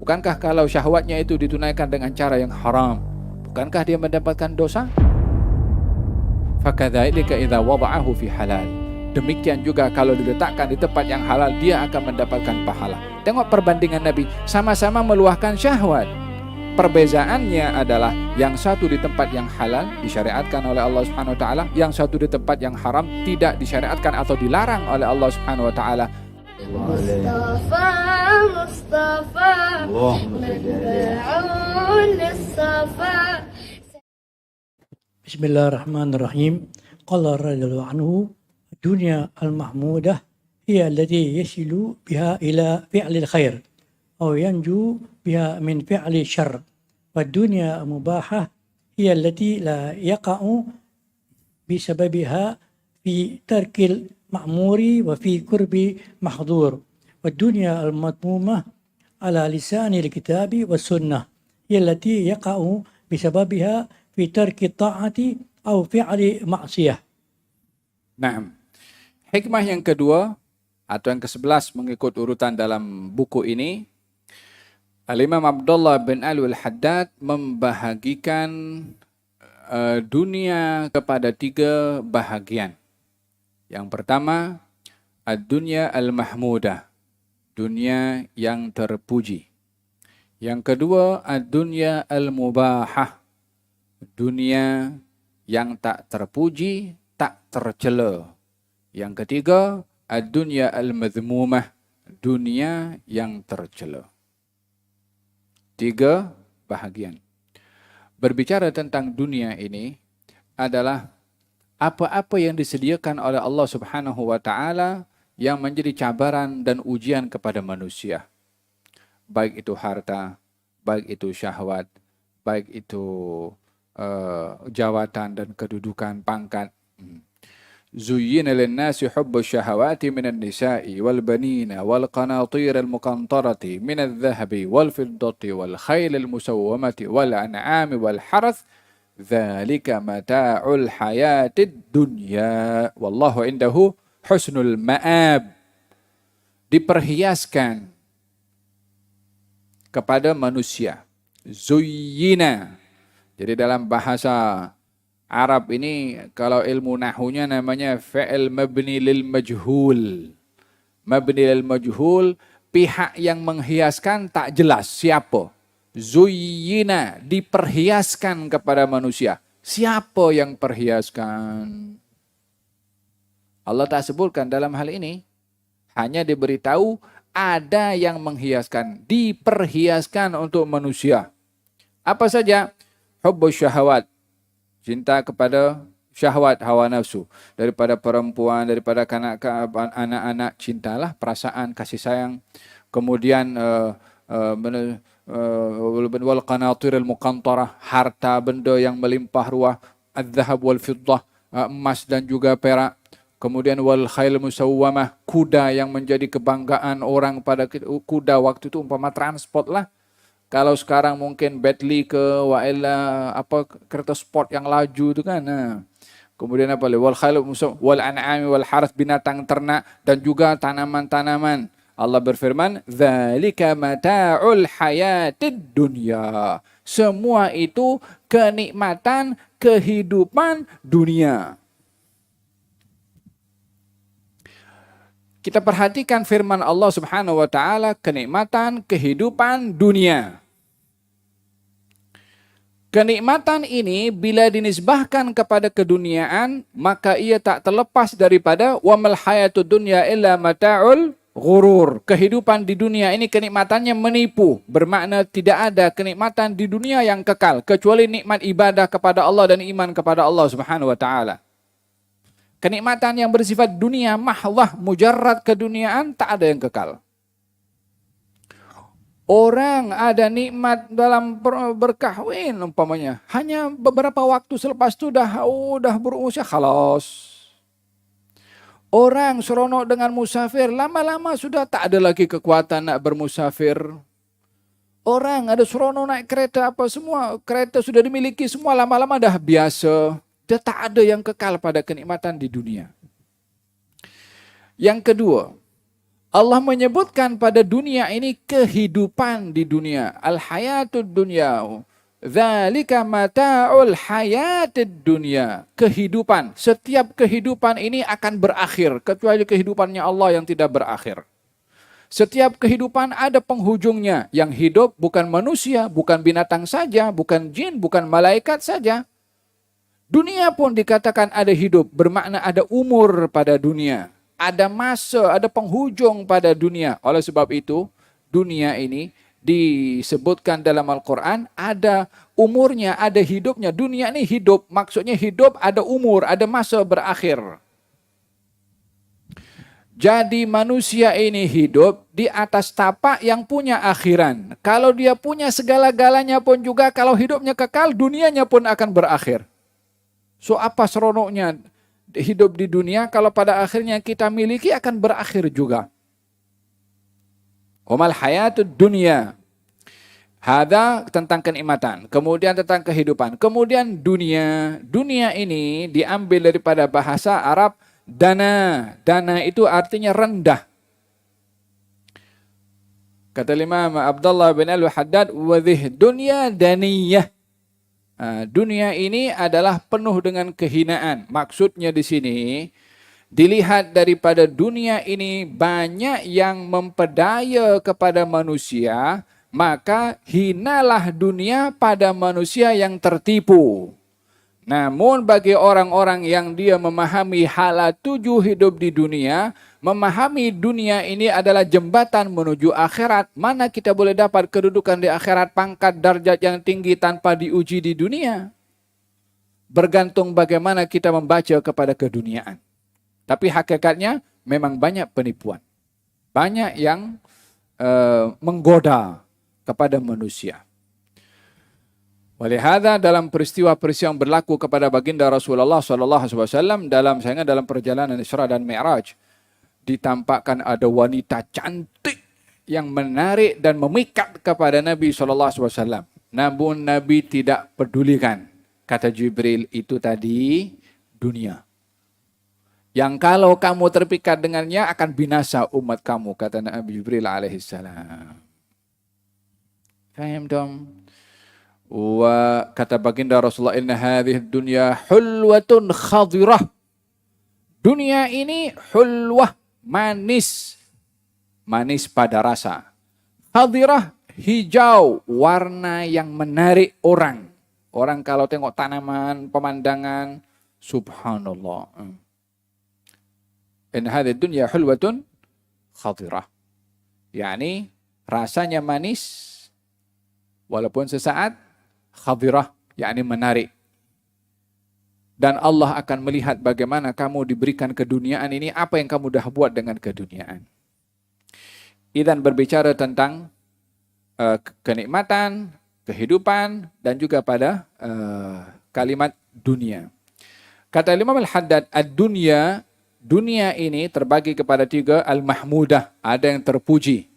Bukankah kalau syahwatnya itu ditunaikan dengan cara yang haram, bukankah dia mendapatkan dosa? Fakadzalika idza wada'ahu fi halal. Demikian juga kalau diletakkan di tempat yang halal, dia akan mendapatkan pahala. Tengok perbandingan Nabi, sama-sama meluahkan syahwat. Perbezaannya adalah yang satu di tempat yang halal disyariatkan oleh Allah Subhanahu wa taala, yang satu di tempat yang haram tidak disyariatkan atau dilarang oleh Allah Subhanahu wa taala. Mustafa, Mustafa, Madba'un lis-Safa. Bismillahirrahmanirrahim. Qala radhiyallahu anhu, dunya al-mahmudah hiya allati yasilu biha ila fi'lil khair aw yanju biha min fi'li syarr. Wa dunya mubahah hiya allati la yaqa'u bisababiha fi tarkil ma'muri wa fi qurbi mahdhur. Wa dunya al-madmumah ala lisani al-kitabi was sunnah hiya allati yaqa'u bisababiha fi tarki ta'ati atau fi'li maksiyah. Nah, hikmah yang kedua atau yang ke-11 mengikut urutan dalam buku ini, Al-Imam Abdullah bin Alwi Al-Haddad membahagikan dunia kepada 3 bahagian. Yang pertama, ad-dunya al-mahmudah, dunia yang terpuji. Yang kedua, ad-dunya al-mubahah, dunia yang tak terpuji, tak tercela. Yang ketiga, ad-dunya al-madhmumah, dunia yang tercela. 3 bahagian. Berbicara tentang dunia ini adalah apa-apa yang disediakan oleh Allah Subhanahu wa taala yang menjadi cabaran dan ujian kepada manusia. Baik itu harta, baik itu syahwat, baik itu jawatan dan kedudukan, pangkat. Zuyyina lin-nasi hubbu syahawati minan nisa'i wal banina wal qanatir al muqantarati minadh dhahabi wal fiddati wal khayl al musawwamati wal an'ami wal harath dzalika mata'ul hayatid dunya wallahu indahu husnul ma'ab. Diperhiaskan kepada manusia. Zuyyina. Jadi dalam bahasa Arab ini kalau ilmu nahunya namanya fi'il mabni lil majhul. Mabni lil majhul, pihak yang menghiaskan tak jelas siapa. Zuyyina, diperhiaskan kepada manusia. Siapa yang perhiaskan? Allah tak sebutkan dalam hal ini. Hanya diberitahu ada yang menghiaskan, diperhiaskan untuk manusia. Apa saja? Hubbus syahawat, cinta kepada syahwat, hawa nafsu. Daripada perempuan, daripada anak-anak, cintalah, perasaan, kasih sayang. Kemudian wal qanatir al muqantarah, harta benda yang melimpah ruah, adz-dzahab wal fiddah, emas dan juga perak. Kemudian wal khayl musawwamah, kuda yang menjadi kebanggaan orang pada kuda waktu itu umpama transport lah. Kalau sekarang mungkin Bentley ke wa'ila apa kereta sport yang laju itu kan. Nah. Kemudian apa lagi? Wal khayl wal an'ami wal harath, binatang ternak dan juga tanaman-tanaman. Allah berfirman, "Dzalika mata'ul hayatid dunya." Semua itu kenikmatan kehidupan dunia. Kita perhatikan firman Allah Subhanahu wa taala, kenikmatan kehidupan dunia. Kenikmatan ini bila dinisbahkan kepada keduniaan, maka ia tak terlepas daripada wa mal hayatud dunya illa mata'ul ghurur. Kehidupan di dunia ini kenikmatannya menipu, bermakna tidak ada kenikmatan di dunia yang kekal kecuali nikmat ibadah kepada Allah dan iman kepada Allah Subhanahu wa taala. Kenikmatan yang bersifat dunia mahdhah, mujarrad keduniaan, tak ada yang kekal. Orang ada nikmat dalam berkahwin umpamanya, hanya beberapa waktu selepas itu udah berusia khalas. Orang seronok dengan musafir, lama-lama sudah tak ada lagi kekuatan nak bermusafir. Orang ada seronok naik kereta apa semua, kereta sudah dimiliki semua, lama-lama dah biasa. Dia tak ada yang kekal pada kenikmatan di dunia. Yang kedua, Allah menyebutkan pada dunia ini kehidupan di dunia. Al-hayatud dunya. Dzalika mata'ul hayatid dunya. Kehidupan. Setiap kehidupan ini akan berakhir. Kecuali kehidupannya Allah yang tidak berakhir. Setiap kehidupan ada penghujungnya. Yang hidup bukan manusia, bukan binatang saja, bukan jin, bukan malaikat saja. Dunia pun dikatakan ada hidup, bermakna ada umur pada dunia. Ada masa, ada penghujung pada dunia. Oleh sebab itu, dunia ini disebutkan dalam Al-Quran, ada umurnya, ada hidupnya. Dunia ini hidup, maksudnya hidup ada umur, ada masa berakhir. Jadi manusia ini hidup di atas tapak yang punya akhiran. Kalau dia punya segala-galanya pun juga, kalau hidupnya kekal, dunianya pun akan berakhir. So apa seronoknya hidup di dunia kalau pada akhirnya kita miliki akan berakhir juga. Wamal hayatud dunya. Hada tentang kenikmatan. Kemudian tentang kehidupan. Kemudian dunia. Dunia ini diambil daripada bahasa Arab dana. Dana itu artinya rendah. Kata Imam Abdullah bin Al-Haddad, wadhih dunya daniyah. Dunia ini adalah penuh dengan kehinaan. Maksudnya di sini, dilihat daripada dunia ini banyak yang memperdaya kepada manusia, maka hinalah dunia pada manusia yang tertipu. Namun bagi orang-orang yang dia memahami hala tuju hidup di dunia, memahami dunia ini adalah jembatan menuju akhirat. Mana kita boleh dapat kedudukan di akhirat, pangkat darjat yang tinggi tanpa diuji di dunia? Bergantung bagaimana kita membaca kepada keduniaan. Tapi hakikatnya memang banyak penipuan. Banyak yang menggoda kepada manusia. Walihada dalam peristiwa-peristiwa yang berlaku kepada baginda Rasulullah SAW dalam perjalanan Isra dan Mi'raj, ditampakkan ada wanita cantik yang menarik dan memikat kepada Nabi SAW. Namun Nabi tidak pedulikan. Kata Jibril, itu tadi dunia. Yang kalau kamu terpikat dengannya akan binasa umat kamu, kata Nabi Jibril alaihissalam. Faham dong? Wa kata baginda Rasulullah, inna hadhihi dunya hulwatun khadirah. Dunia ini hulwah, manis. Manis pada rasa. Khadirah, hijau, warna yang menarik orang. Orang kalau tengok tanaman, pemandangan, subhanallah. Inna hadhihi dunya hulwatun khadirah. Yani rasanya manis, walaupun sesaat, khadirah, yakni menarik. Dan Allah akan melihat bagaimana kamu diberikan keduniaan ini, apa yang kamu dah buat dengan keduniaan. Idzan berbicara tentang kenikmatan, kehidupan, dan juga pada kalimat dunia. Kata Imam Al-Haddad, ad-dunya, dunia ini terbagi kepada tiga, al-mahmudah, ada yang terpuji.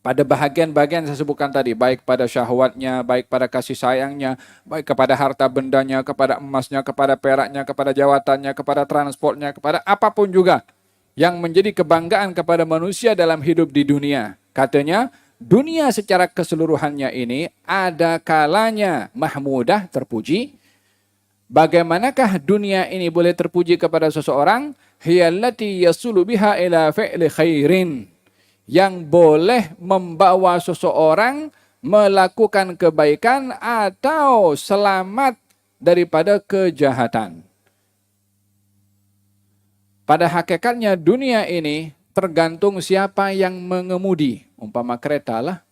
Pada bahagian-bahagian saya sebutkan tadi, baik pada syahwatnya, baik pada kasih sayangnya, baik kepada harta bendanya, kepada emasnya, kepada peraknya, kepada jawatannya, kepada transportnya, kepada apapun juga yang menjadi kebanggaan kepada manusia dalam hidup di dunia. Katanya, dunia secara keseluruhannya ini ada kalanya mahmudah, terpuji. Bagaimanakah dunia ini boleh terpuji kepada seseorang? Hiyallati yasulu biha ila fi'li khairin. Yang boleh membawa seseorang melakukan kebaikan atau selamat daripada kejahatan. Pada hakikatnya dunia ini tergantung siapa yang mengemudi. Umpama kereta lah.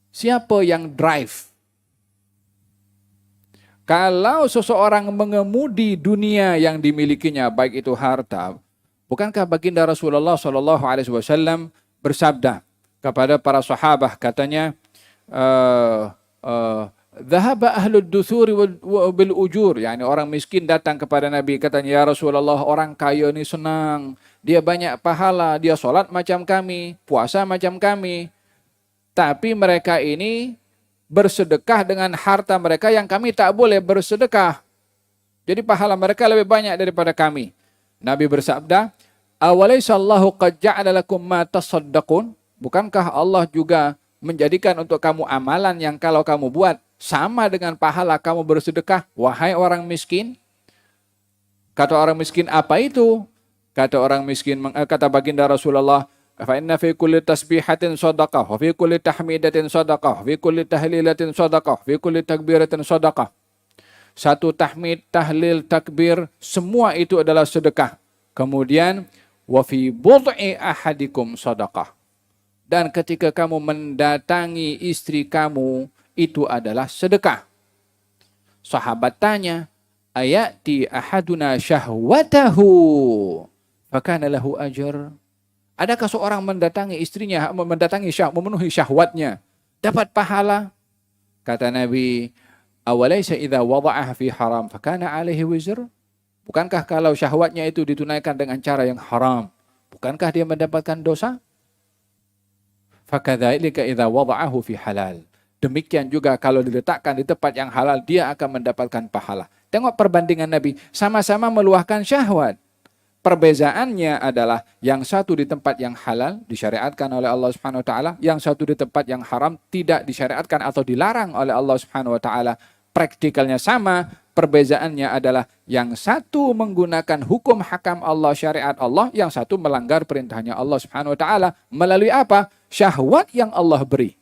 Siapa yang drive. Kalau seseorang mengemudi dunia yang dimilikinya, baik itu harta, bukankah baginda Rasulullah SAW bersabda kepada para sahabat, katanya, dhahaba ahlud duthuri bil ujur, yani orang miskin datang kepada Nabi, katanya, ya Rasulullah, orang kaya ni senang, dia banyak pahala, dia solat macam kami, puasa macam kami, tapi mereka ini bersedekah dengan harta mereka yang kami tak boleh bersedekah. Jadi pahala mereka lebih banyak daripada kami. Nabi bersabda, Awalaysa Allahu qad ja'ala lakum ma tasaddaqun? Bukankah Allah juga menjadikan untuk kamu amalan yang kalau kamu buat sama dengan pahala kamu bersedekah, wahai orang miskin? Kata orang miskin, apa itu? Kata orang miskin, kata baginda Rasulullah, fa inna fi kulli tasbihatin shadaqah, wa fi kulli tahmidatin shadaqah, wa fi kulli tahlilatin shadaqah, wa fi kulli takbiratin shadaqah. Satu tahmid, tahlil, takbir, semua itu adalah sedekah. Kemudian wa fi bud'i ahadikum shadaqah. Dan ketika kamu mendatangi istri kamu, itu adalah sedekah. Sahabat tanya, ayati ahaduna syahwatahu fakana lahu ajr. Adakah seorang mendatangi istrinya, memenuhi syahwatnya, dapat pahala? Kata Nabi, awalaysa idza wada'aha fi haram fakana alaihi wizr? Bukankah kalau syahwatnya itu ditunaikan dengan cara yang haram, bukankah dia mendapatkan dosa? Fakadzalika idza wada'ahu fi halal. Demikian juga kalau diletakkan di tempat yang halal, dia akan mendapatkan pahala. Tengok perbandingan Nabi, sama-sama meluahkan syahwat. Perbezaannya adalah yang satu di tempat yang halal disyariatkan oleh Allah Subhanahu wa taala, yang satu di tempat yang haram tidak disyariatkan atau dilarang oleh Allah Subhanahu wa taala. Praktikalnya sama, perbezaannya adalah yang satu menggunakan hukum hakam Allah, syariat Allah, yang satu melanggar perintahnya Allah Subhanahu wa taala melalui apa? Syahwat yang Allah beri.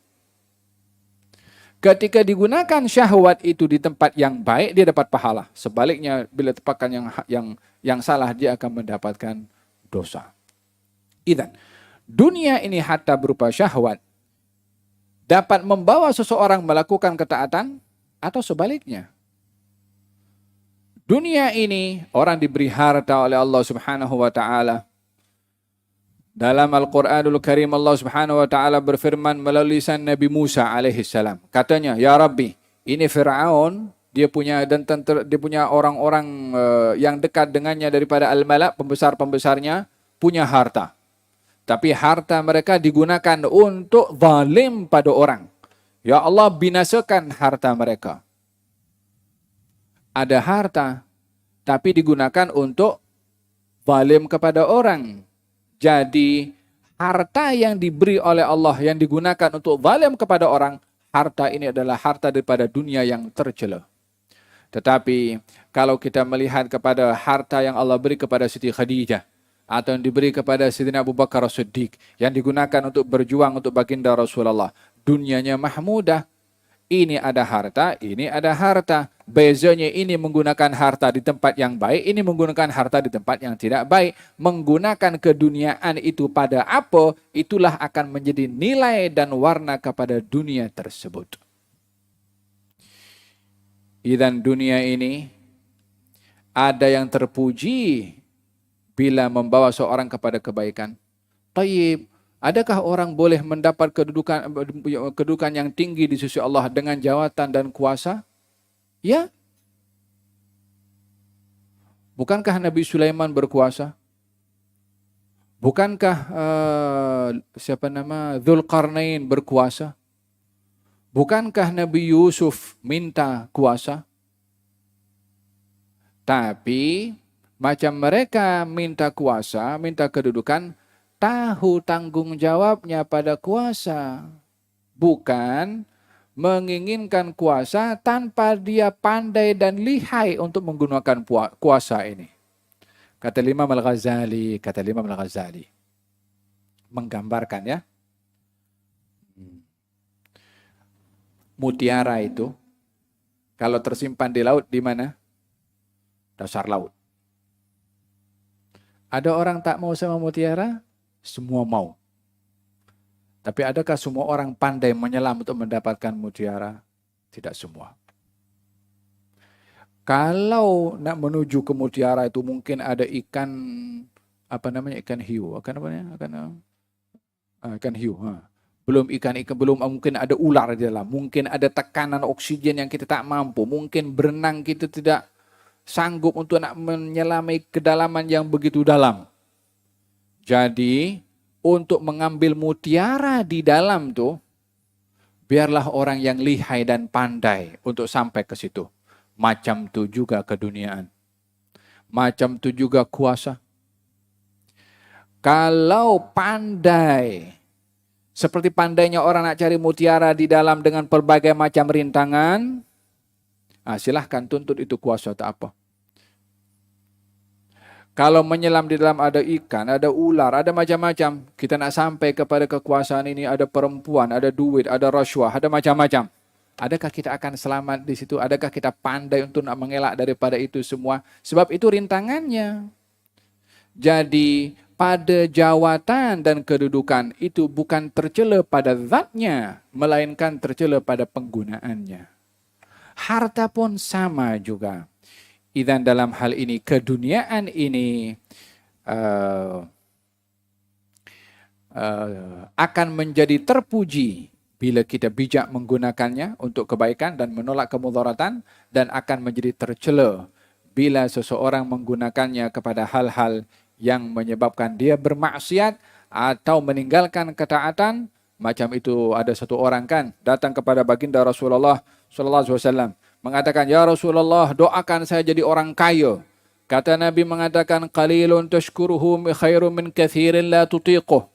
Ketika digunakan syahwat itu di tempat yang baik, dia dapat pahala. Sebaliknya, bila tempatkan yang salah, dia akan mendapatkan dosa. Idzan, dunia ini hatta berupa syahwat dapat membawa seseorang melakukan ketaatan atau sebaliknya. Dunia ini orang diberi harta oleh Allah Subhanahu wa taala. Dalam Al-Quranul Karim Allah Subhanahu wa taala berfirman melalui lisan Nabi Musa alaihi salam. Katanya, "Ya Rabbi, ini Firaun, dia punya orang-orang yang dekat dengannya daripada al-mala, pembesar-pembesarnya, punya harta. Tapi harta mereka digunakan untuk zalim pada orang. Ya Allah, binasakan harta mereka." Ada harta tapi digunakan untuk zalim kepada orang. Jadi harta yang diberi oleh Allah yang digunakan untuk zalim kepada orang, harta ini adalah harta daripada dunia yang tercela. Tetapi kalau kita melihat kepada harta yang Allah beri kepada Siti Khadijah atau yang diberi kepada Sayyidina Abu Bakar As-Siddiq yang digunakan untuk berjuang untuk baginda Rasulullah, dunianya mahmudah. Ini ada harta, ini ada harta. Bezanya ini menggunakan harta di tempat yang baik, ini menggunakan harta di tempat yang tidak baik. Menggunakan keduniaan itu pada apa, itulah akan menjadi nilai dan warna kepada dunia tersebut. Dan dunia ini ada yang terpuji bila membawa seorang kepada kebaikan. Tayyib, adakah orang boleh mendapat kedudukan yang tinggi di sisi Allah dengan jawatan dan kuasa? Ya. Bukankah Nabi Sulaiman berkuasa? Bukankah Dzulqarnain berkuasa? Bukankah Nabi Yusuf minta kuasa? Tapi macam mereka minta kuasa, minta kedudukan, tahu tanggung jawabnya pada kuasa. Bukan menginginkan kuasa tanpa dia pandai dan lihai untuk menggunakan kuasa ini. Kata Imam Al-Ghazali, menggambarkan ya. Mutiara itu kalau tersimpan di laut di mana? Dasar laut. Ada orang tak mau sama mutiara? Semua mau. Tapi adakah semua orang pandai menyelam untuk mendapatkan mutiara? Tidak semua. Kalau nak menuju ke mutiara itu mungkin ada ikan ikan hiu, ikan hiu. Belum ikan-ikan, belum mungkin ada ular di dalam, mungkin ada tekanan oksigen yang kita tak mampu, mungkin berenang kita tidak sanggup untuk nak menyelami kedalaman yang begitu dalam. Jadi untuk mengambil mutiara di dalam tuh, biarlah orang yang lihai dan pandai untuk sampai ke situ. Macam itu juga keduniaan. Macam itu juga kuasa. Kalau pandai, seperti pandainya orang nak cari mutiara di dalam dengan berbagai macam rintangan, silahkan tuntut itu kuasa tak apa. Kalau menyelam di dalam ada ikan, ada ular, ada macam-macam. Kita nak sampai kepada kekuasaan ini, ada perempuan, ada duit, ada rasuah, ada macam-macam. Adakah kita akan selamat di situ? Adakah kita pandai untuk nak mengelak daripada itu semua? Sebab itu rintangannya. Jadi pada jawatan dan kedudukan itu bukan tercela pada zatnya, melainkan tercela pada penggunaannya. Harta pun sama juga. Idzan dalam hal ini, keduniaan ini akan menjadi terpuji bila kita bijak menggunakannya untuk kebaikan dan menolak kemudaratan, dan akan menjadi tercela bila seseorang menggunakannya kepada hal-hal yang menyebabkan dia bermaksiat atau meninggalkan ketaatan. Macam itu ada satu orang kan datang kepada baginda Rasulullah sallallahu alaihi wasallam mengatakan, "Ya Rasulullah, doakan saya jadi orang kaya." Kata Nabi mengatakan, "Qalilun tashkuruhu khairun min kathirin la tutiquh."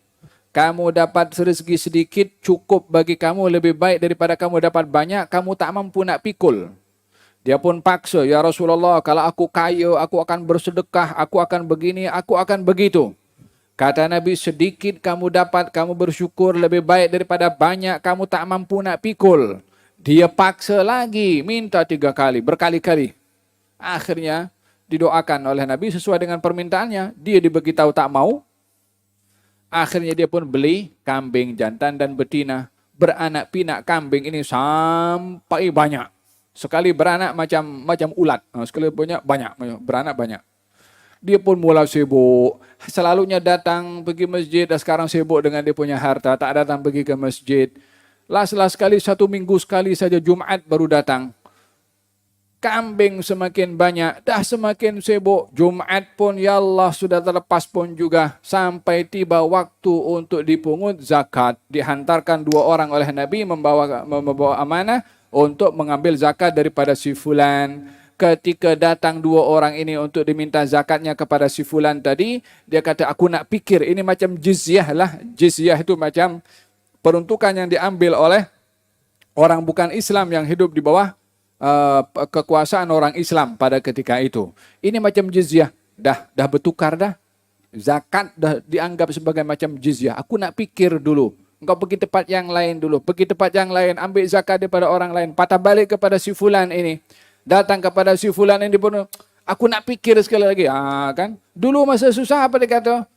Kamu dapat rezeki sedikit cukup bagi kamu, lebih baik daripada kamu dapat banyak, kamu tak mampu nak pikul. Dia pun paksa, "Ya Rasulullah, kalau aku kaya, aku akan bersedekah, aku akan begini, aku akan begitu." Kata Nabi, sedikit kamu dapat, kamu bersyukur, lebih baik daripada banyak, kamu tak mampu nak pikul. Dia paksa lagi, minta 3 kali, berkali-kali. Akhirnya didoakan oleh Nabi sesuai dengan permintaannya. Dia diberitahu tak mau. Akhirnya dia pun beli kambing jantan dan betina. Beranak pinak kambing ini sampai banyak. Sekali beranak macam ulat. Sekali punya banyak, beranak banyak. Dia pun mula sibuk. Selalunya datang pergi masjid, dan sekarang sibuk dengan dia punya harta. Tak datang pergi ke masjid. Last sekali, 1 minggu sekali saja Jumat baru datang. Kambing semakin banyak, dah semakin sibuk. Jumat pun ya Allah sudah terlepas pun juga. Sampai tiba waktu untuk dipungut zakat. Dihantarkan 2 orang oleh Nabi membawa amanah untuk mengambil zakat daripada si fulan. Ketika datang 2 orang ini untuk diminta zakatnya kepada si fulan tadi, dia kata, "Aku nak pikir, ini macam jizyah lah." Jizyah itu macam peruntukan yang diambil oleh orang bukan Islam yang hidup di bawah kekuasaan orang Islam pada ketika itu. Ini macam jizyah, dah bertukar dah. Zakat dah dianggap sebagai macam jizyah. Aku nak pikir dulu. Engkau pergi tempat yang lain dulu. Pergi tempat yang lain, ambil zakat daripada orang lain. Patah balik kepada si fulan ini. Datang kepada si fulan ini pun, "Aku nak pikir sekali lagi." Kan? Dulu masa susah apa dia kata?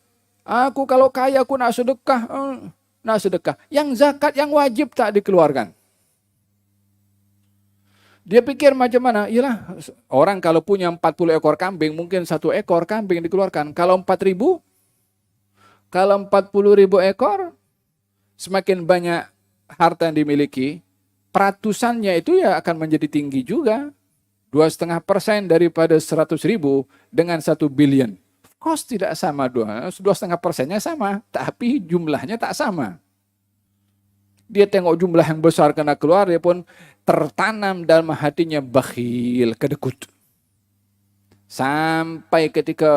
"Aku kalau kaya aku nak sedekah." Nak sedekah. Yang zakat yang wajib tak dikeluarkan. Dia pikir macam mana? Yalah, orang kalau punya 40 ekor kambing, mungkin 1 ekor kambing dikeluarkan. Kalau 4.000, kalau 40.000 ekor, semakin banyak harta yang dimiliki, peratusannya itu ya akan menjadi tinggi juga. 2,5% daripada 100.000 dengan 1 billion. Kos tidak sama, 2,5%-nya sama, tapi jumlahnya tak sama. Dia tengok jumlah yang besar kena keluar, dia pun tertanam dalam hatinya bakhil, kedekut. Sampai ketika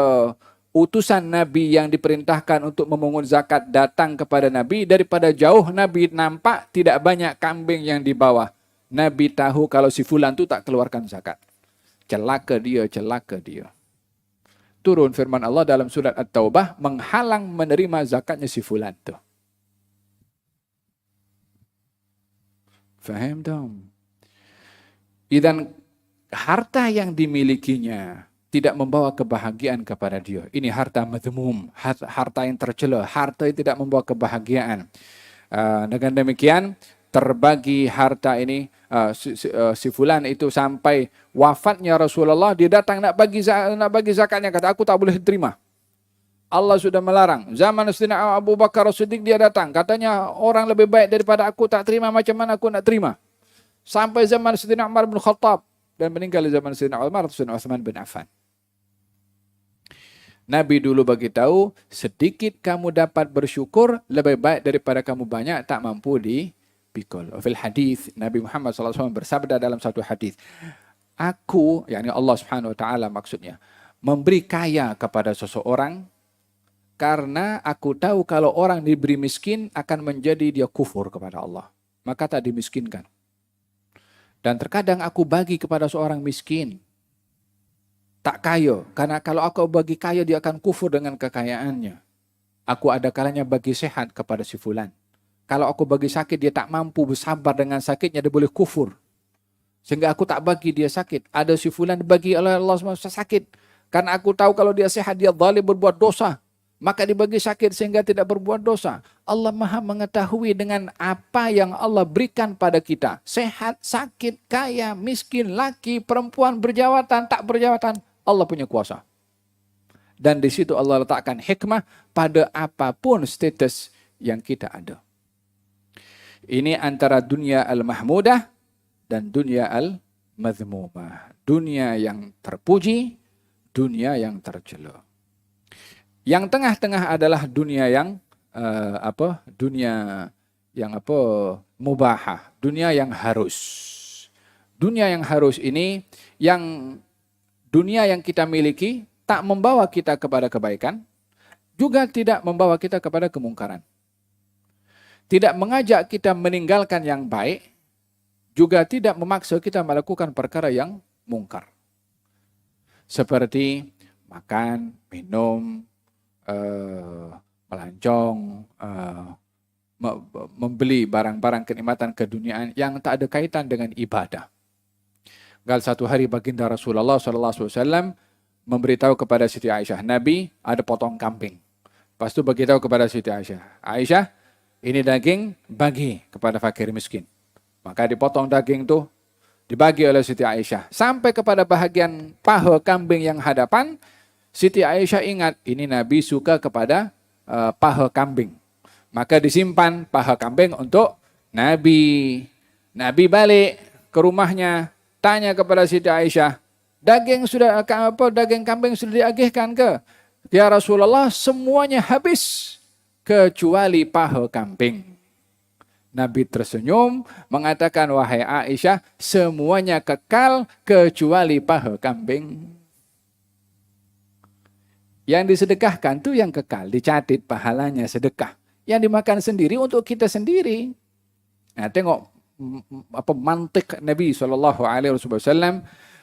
utusan Nabi yang diperintahkan untuk memungut zakat datang kepada Nabi, daripada jauh Nabi nampak tidak banyak kambing yang dibawa. Nabi tahu kalau si fulan tu tak keluarkan zakat. Celaka dia, celaka dia. Turun firman Allah dalam surat At-Taubah menghalang menerima zakatnya si fulan tu. Faham dong? Idzan harta yang dimilikinya tidak membawa kebahagiaan kepada dia. Ini harta madhmum, harta yang tercela, harta yang tidak membawa kebahagiaan. Dengan demikian terbagi harta ini, si fulan itu sampai wafatnya Rasulullah, dia datang nak bagi zakatnya, kata, "Aku tak boleh terima. Allah sudah melarang." Zaman Sayyidina Abu Bakar As-Siddiq dia datang, katanya orang lebih baik daripada aku, tak terima, macam mana aku nak terima? Sampai zaman Sayyidina Umar bin Khattab, dan meninggal di zaman Sayyidina Umar atau Sayyidina Utsman bin Affan. Nabi dulu bagi tahu, sedikit kamu dapat bersyukur, lebih baik daripada kamu banyak tak mampu dipikul. Fil hadis, Nabi Muhammad SAW bersabda dalam satu hadis, "Aku," yakni Allah Subhanahu Wa Taala maksudnya, "memberi kaya kepada seseorang Karena aku tahu kalau orang diberi miskin akan menjadi dia kufur kepada Allah. Maka tak dimiskinkan. Dan terkadang aku bagi kepada seorang miskin. Tak kaya. Karena kalau aku bagi kaya dia akan kufur dengan kekayaannya. Aku ada kalanya bagi sehat kepada si fulan. Kalau aku bagi sakit dia tak mampu bersabar dengan sakitnya dia boleh kufur. Sehingga aku tak bagi dia sakit. Ada si fulan bagi oleh Allah SWT sakit. Karena aku tahu kalau dia sehat dia zalim berbuat dosa. Maka dibagi sakit sehingga tidak berbuat dosa. Allah Maha mengetahui dengan apa yang Allah berikan pada kita. Sehat, sakit, kaya, miskin, laki, perempuan, berjawatan, tak berjawatan. Allah punya kuasa. Dan di situ Allah letakkan hikmah pada apapun status yang kita ada. Ini antara dunia al-mahmudah dan dunia al-madhmumah. Dunia yang terpuji, dunia yang tercela. Yang tengah-tengah adalah dunia yang dunia yang mubahah, dunia yang harus. Dunia yang harus ini yang dunia yang kita miliki tak membawa kita kepada kebaikan, juga tidak membawa kita kepada kemungkaran. Tidak mengajak kita meninggalkan yang baik, juga tidak memaksa kita melakukan perkara yang mungkar. Seperti makan, minum, melancong, membeli barang-barang kenikmatan keduniaan yang tak ada kaitan dengan ibadah. Satu hari baginda Rasulullah SAW memberitahu kepada Siti Aisyah, Nabi ada potong kambing. Lepas itu beritahu kepada Siti Aisyah, Aisyah, ini daging bagi kepada fakir miskin. Maka dipotong daging itu, dibagi oleh Siti Aisyah. Sampai kepada bahagian paha kambing yang hadapan, Siti Aisyah ingat, ini Nabi suka kepada paha kambing. Maka disimpan paha kambing untuk Nabi. Nabi balik ke rumahnya, tanya kepada Siti Aisyah, daging kambing sudah diagihkan ke? Ya Rasulullah, semuanya habis kecuali paha kambing. Nabi tersenyum mengatakan, wahai Aisyah, semuanya kekal kecuali paha kambing. Yang disedekahkan itu yang kekal, dicatat pahalanya sedekah. Yang dimakan sendiri untuk kita sendiri. Nah, tengok mantik Nabi SAW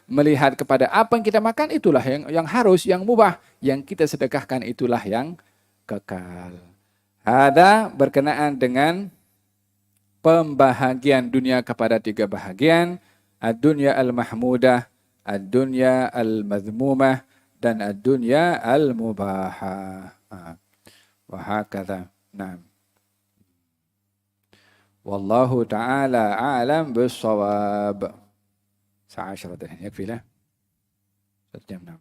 melihat kepada apa yang kita makan, itulah yang harus, yang mubah. Yang kita sedekahkan itulah yang kekal. Ada berkenaan dengan pembahagian dunia kepada 3 bahagian. Ad-dunya al-mahmudah, ad-dunya al-madhmumah, dan ad-dunya al-mubahah. Wahakadha. Nah. Wallahu ta'ala a'lam bis-shawab. Sa'a 10 yakfi lah. 1 jam 6.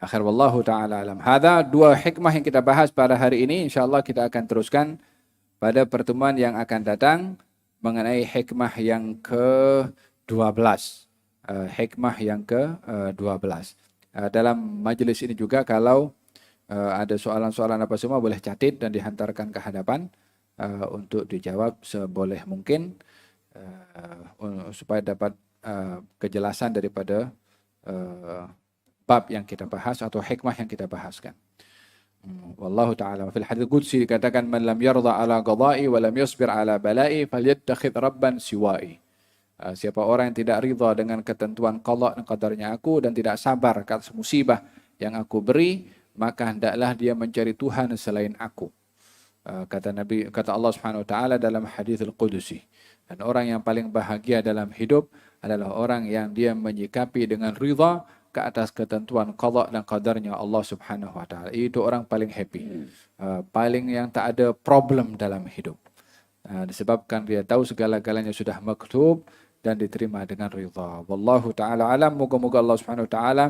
Akhir wallahu ta'ala alam. Hadha 2 hikmah yang kita bahas pada hari ini. InsyaAllah kita akan teruskan pada pertemuan yang akan datang mengenai hikmah yang ke-12. Hikmah yang ke-12. Dalam majelis ini juga kalau ada soalan-soalan apa semua boleh catat dan dihantarkan ke hadapan untuk dijawab seboleh mungkin supaya dapat kejelasan daripada bab yang kita bahas atau hikmah yang kita bahaskan. Wallahu ta'ala. Fil hadits qudsi dikatakan, man lam yarda ala qada'i wa lam yasbir ala bala'i falyattakhidh rabban siwa'i. Siapa orang yang tidak ridha dengan ketentuan qada dan qadarnya aku dan tidak sabar atas musibah yang aku beri, maka hendaklah dia mencari Tuhan selain aku. Kata Allah Subhanahu wa taala dalam hadits al-Qudsi. Dan orang yang paling bahagia dalam hidup adalah orang yang dia menyikapi dengan ridha ke atas ketentuan qada dan qadarnya Allah Subhanahu wa taala. Itu orang paling happy. Paling yang tak ada problem dalam hidup. Disebabkan dia tahu segala-galanya sudah maktub dan diterima dengan ridha. Wallahu taala alam. Moga-moga Allah Subhanahu wa taala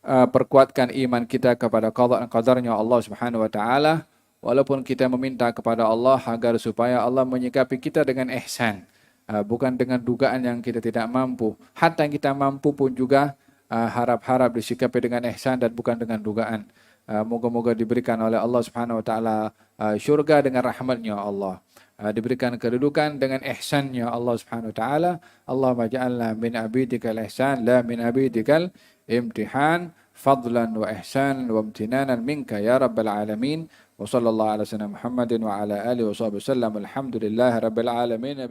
perkuatkan iman kita kepada qada dan qadarnya Allah Subhanahu wa taala. Walaupun kita meminta kepada Allah agar supaya Allah menyikapi kita dengan ihsan. Bukan dengan dugaan yang kita tidak mampu. Hatta yang kita mampu pun juga harap-harap disikapi dengan ihsan dan bukan dengan dugaan. Moga-moga diberikan oleh Allah Subhanahu wa taala syurga dengan rahmatnya Allah. Diberikan kedudukan dengan ihsannya Allah Subhanahu wa taala. Allahumma ja'alna min abidikal ihsan la min abidikal imtihan. فضلا وإحسانا وامتنانا منك يا رب العالمين وصلى الله على سيدنا محمد وعلى آله وصحبه وسلم الحمد لله رب العالمين